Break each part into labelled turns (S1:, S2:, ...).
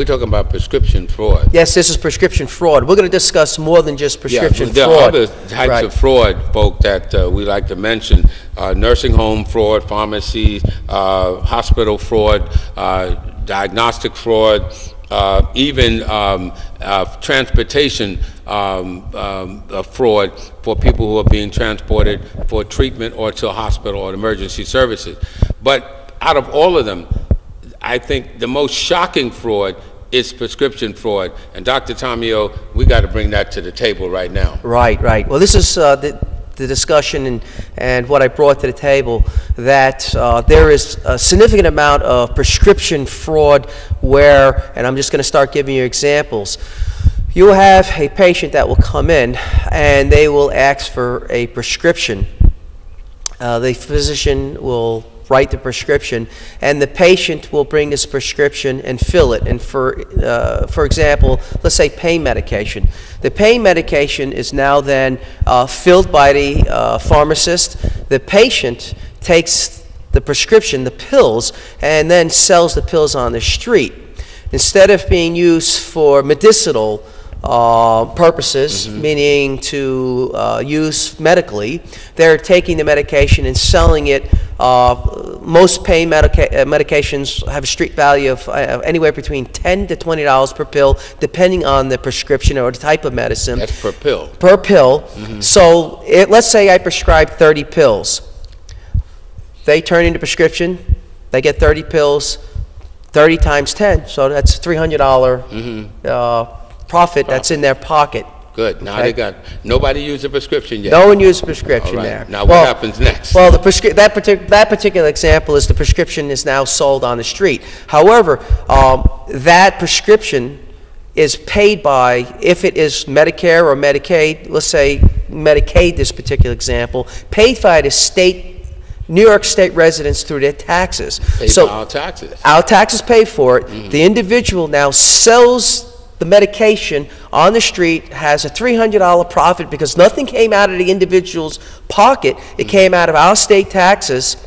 S1: we're talking about prescription fraud.
S2: Yes, this is prescription fraud. We're going to discuss more than just prescription fraud.
S1: There are other types of fraud, folk, that we like to mention. Nursing home fraud, pharmacies, hospital fraud, diagnostic fraud, even transportation fraud for people who are being transported for treatment or to a hospital or emergency services. But out of all of them, I think the most shocking fraud is prescription fraud. And Dr. Tomio, we got to bring that to the table right now.
S2: Right, right. Well, this is the discussion and what I brought to the table, that there is a significant amount of prescription fraud where, and I'm just going to start giving you examples. You will have a patient that will come in and they will ask for a prescription. The physician will write the prescription, and the patient will bring this prescription and fill it. And for example, let's say pain medication. The pain medication is now then filled by the pharmacist. The patient takes the prescription, the pills, and then sells the pills on the street. Instead of being used for medicinal purposes, meaning to use medically, they're taking the medication and selling it. Most pain medications have a street value of anywhere between $10 to $20 per pill, depending on the prescription or the type of medicine.
S1: That's per pill.
S2: Per pill. So let's say I prescribe 30 pills. They turn in the prescription, they get 30 pills, 30 times 10, so that's $300 profit that's in their pocket.
S1: Good. Now they got, nobody used a prescription yet.
S2: No one used a prescription there.
S1: Now what happens next?
S2: Well, that particular example is the prescription is now sold on the street. However, that prescription is paid by, if it is Medicare or Medicaid, let's say Medicaid, this particular example, paid by the state, New York State residents through their taxes.
S1: So our taxes.
S2: Our taxes pay for it. The individual now sells the medication on the street, has a $300 profit because nothing came out of the individual's pocket. It came out of our state taxes,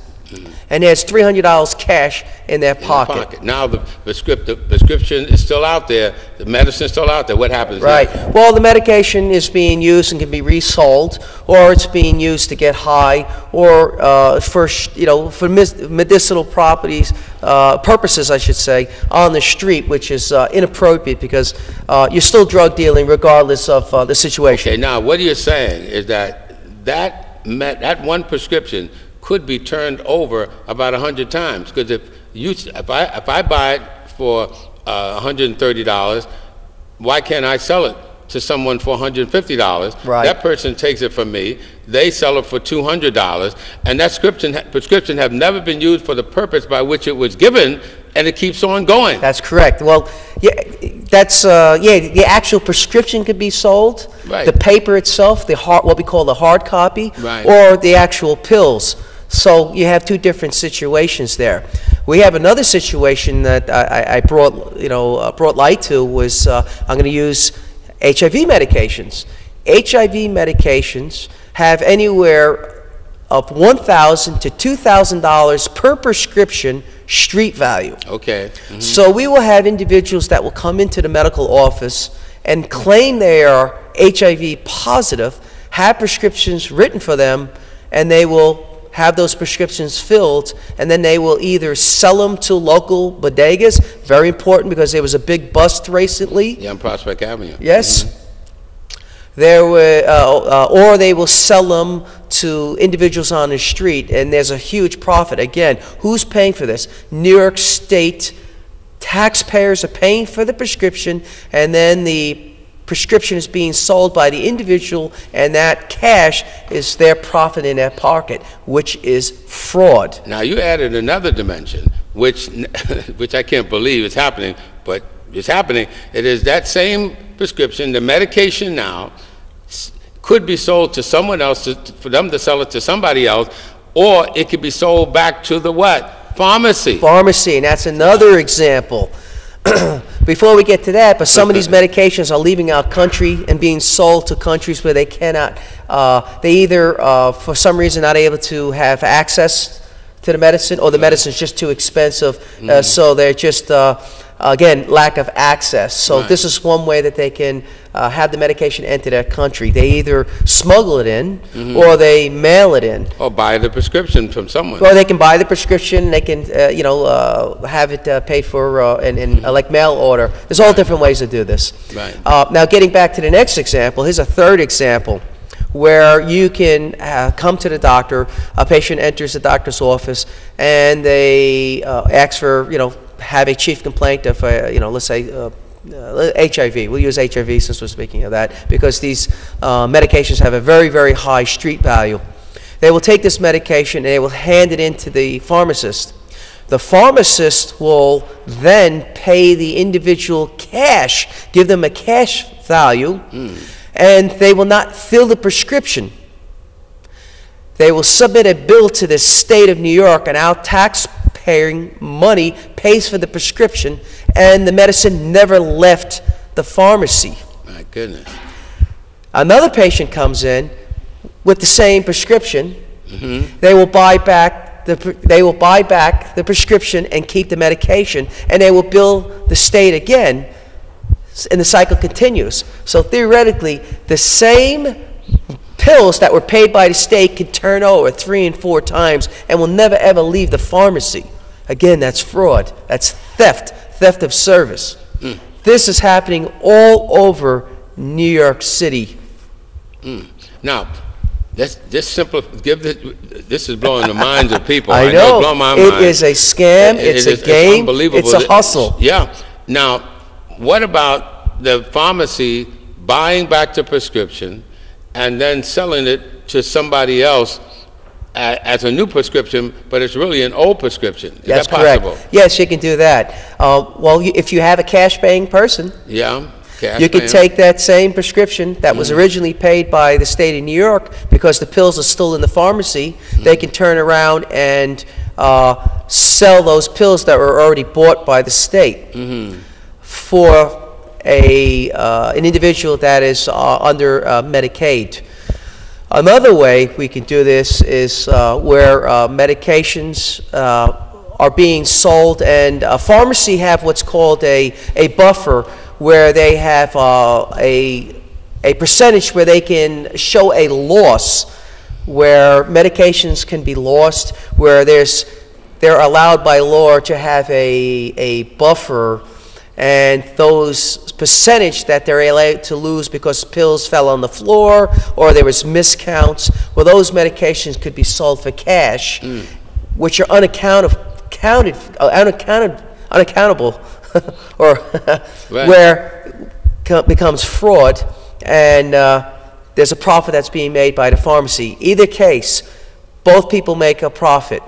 S2: and there's $300 cash in their pocket.
S1: Now the prescription is still out there, the medicine is still out there. What happens
S2: Right.
S1: now?
S2: Well, the medication is being used and can be resold, or it's being used to get high, or for medicinal properties, purposes, I should say, on the street, which is inappropriate because you're still drug dealing regardless of the situation.
S1: Okay, now what you're saying is that one prescription could be turned over about 100 times, because if I buy it for $130, why can't I sell it to someone for $150?
S2: Right.
S1: That person takes it from me, they sell it for $200, and that prescription have never been used for the purpose by which it was given, and it keeps on going.
S2: That's correct. Well, yeah, the actual prescription could be sold,
S1: right.
S2: The paper itself, what we call the hard copy,
S1: right.
S2: Or the actual pills. So you have two different situations there. We have another situation that I brought light to was I'm going to use HIV medications. HIV medications have anywhere of $1,000 to $2,000 per prescription street value.
S1: Okay.
S2: So we will have individuals that will come into the medical office and claim they are HIV positive, have prescriptions written for them, and they will have those prescriptions filled, and then they will either sell them to local bodegas, very important because there was a big bust recently.
S1: Yeah, on Prospect Avenue.
S2: Yes. There were, or they will sell them to individuals on the street, and there's a huge profit. Again, who's paying for this? New York State taxpayers are paying for the prescription, and then the prescription is being sold by the individual, and that cash is their profit in their pocket, which is fraud.
S1: Now you added another dimension, which I can't believe is happening, but it's happening. It is that same prescription, the medication now, could be sold to someone else, for them to sell it to somebody else, or it could be sold back to the what? Pharmacy.
S2: Pharmacy, and that's another example. Before we get to that, but some of these medications are leaving our country and being sold to countries where they cannot, they either, for some reason, not able to have access to the medicine, or the medicine is just too expensive, so they're just again, lack of access. So
S1: Right.
S2: this is one way that they can have the medication enter their country. They either smuggle it in or they mail it in.
S1: Or buy the prescription from someone.
S2: Or they can buy the prescription, they can, have it paid for in like mail order. There's all different ways to do this.
S1: Right.
S2: Now, getting back to the next example, here's a third example where you can come to the doctor, a patient enters the doctor's office, and they ask for, have a chief complaint of, let's say, HIV. We'll use HIV since we're speaking of that, because these medications have a very, very high street value. They will take this medication and they will hand it in to the pharmacist. The pharmacist will then pay the individual cash, give them a cash value, and they will not fill the prescription. They will submit a bill to the state of New York, and our taxpaying money pays for the prescription, and the medicine never left the pharmacy.
S1: My goodness.
S2: Another patient comes in with the same prescription. They will buy back the prescription and keep the medication, and they will bill the state again, and the cycle continues. So theoretically, the same pills that were paid by the state can turn over 3 and 4 times and will never ever leave the pharmacy. Again, that's fraud. That's theft of service. This is happening all over New York City.
S1: Now, this is blowing the minds of people.
S2: I know.
S1: It's blowing my
S2: It
S1: mind.
S2: is a scam. It's a game.
S1: Unbelievable.
S2: It's a hustle.
S1: Yeah. Now, what about the pharmacy buying back the prescription and then selling it to somebody else as a new prescription, but it's really an old prescription? Is
S2: That's
S1: that possible?
S2: correct. Yes, you can do that. Well, if you have a cash-paying person,
S1: Yeah.
S2: you can take that same prescription that was originally paid by the state of New York, because the pills are still in the pharmacy. They can turn around and sell those pills that were already bought by the state for an individual that is under Medicaid. Another way we can do this is where medications are being sold, and a pharmacy have what's called a buffer, where they have a percentage where they can show a loss, where medications can be lost, where they're allowed by law to have a buffer, and those percentage that they're allowed to lose because pills fell on the floor or there was miscounts, well, those medications could be sold for cash, which are unaccountable, or
S1: Right.
S2: where becomes fraud, and there's a profit that's being made by the pharmacy. Either case, both people make a profit.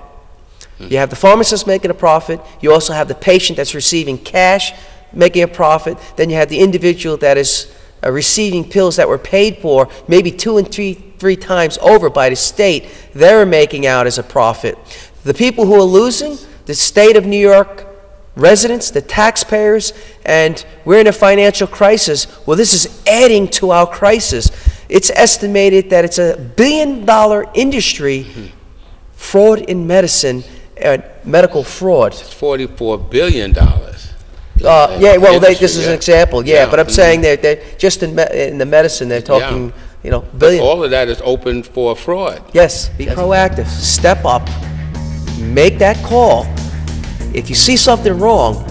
S2: You have the pharmacist making a profit. You also have the patient that's receiving cash making a profit. Then you have the individual that is receiving pills that were paid for maybe 2 and 3 times over by the state. They're making out as a profit. The people who are losing, the state of New York residents, the taxpayers, and we're in a financial crisis. Well, this is adding to our crisis. It's estimated that it's $1 billion industry, fraud in medicine, medical fraud.
S1: It's $44 billion.
S2: Yeah, well, this is
S1: yeah.
S2: an example, but I'm saying they're just in the medicine, they're talking, billion.
S1: All of that is open for fraud.
S2: Yes, be proactive, step up, make that call. If you see something wrong,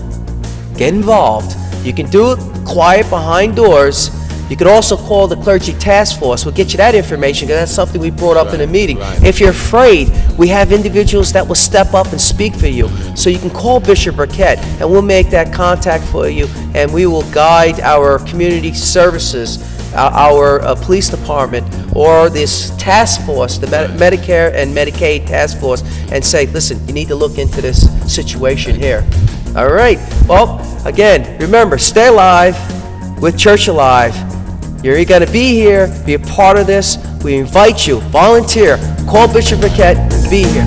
S2: get involved. You can do it quiet behind doors. You can also call the clergy task force. We'll get you that information, because that's something we brought up in a meeting.
S1: Right.
S2: If you're afraid, we have individuals that will step up and speak for you. So you can call Bishop Burkett, and we'll make that contact for you, and we will guide our community services, our police department, or this task force, the Medicare and Medicaid task force, and say, listen, you need to look into this situation here. All right. Well, again, remember, stay alive with Church Alive. You're going to be here, be a part of this. We invite you, volunteer, call Bishop Burkett, be here.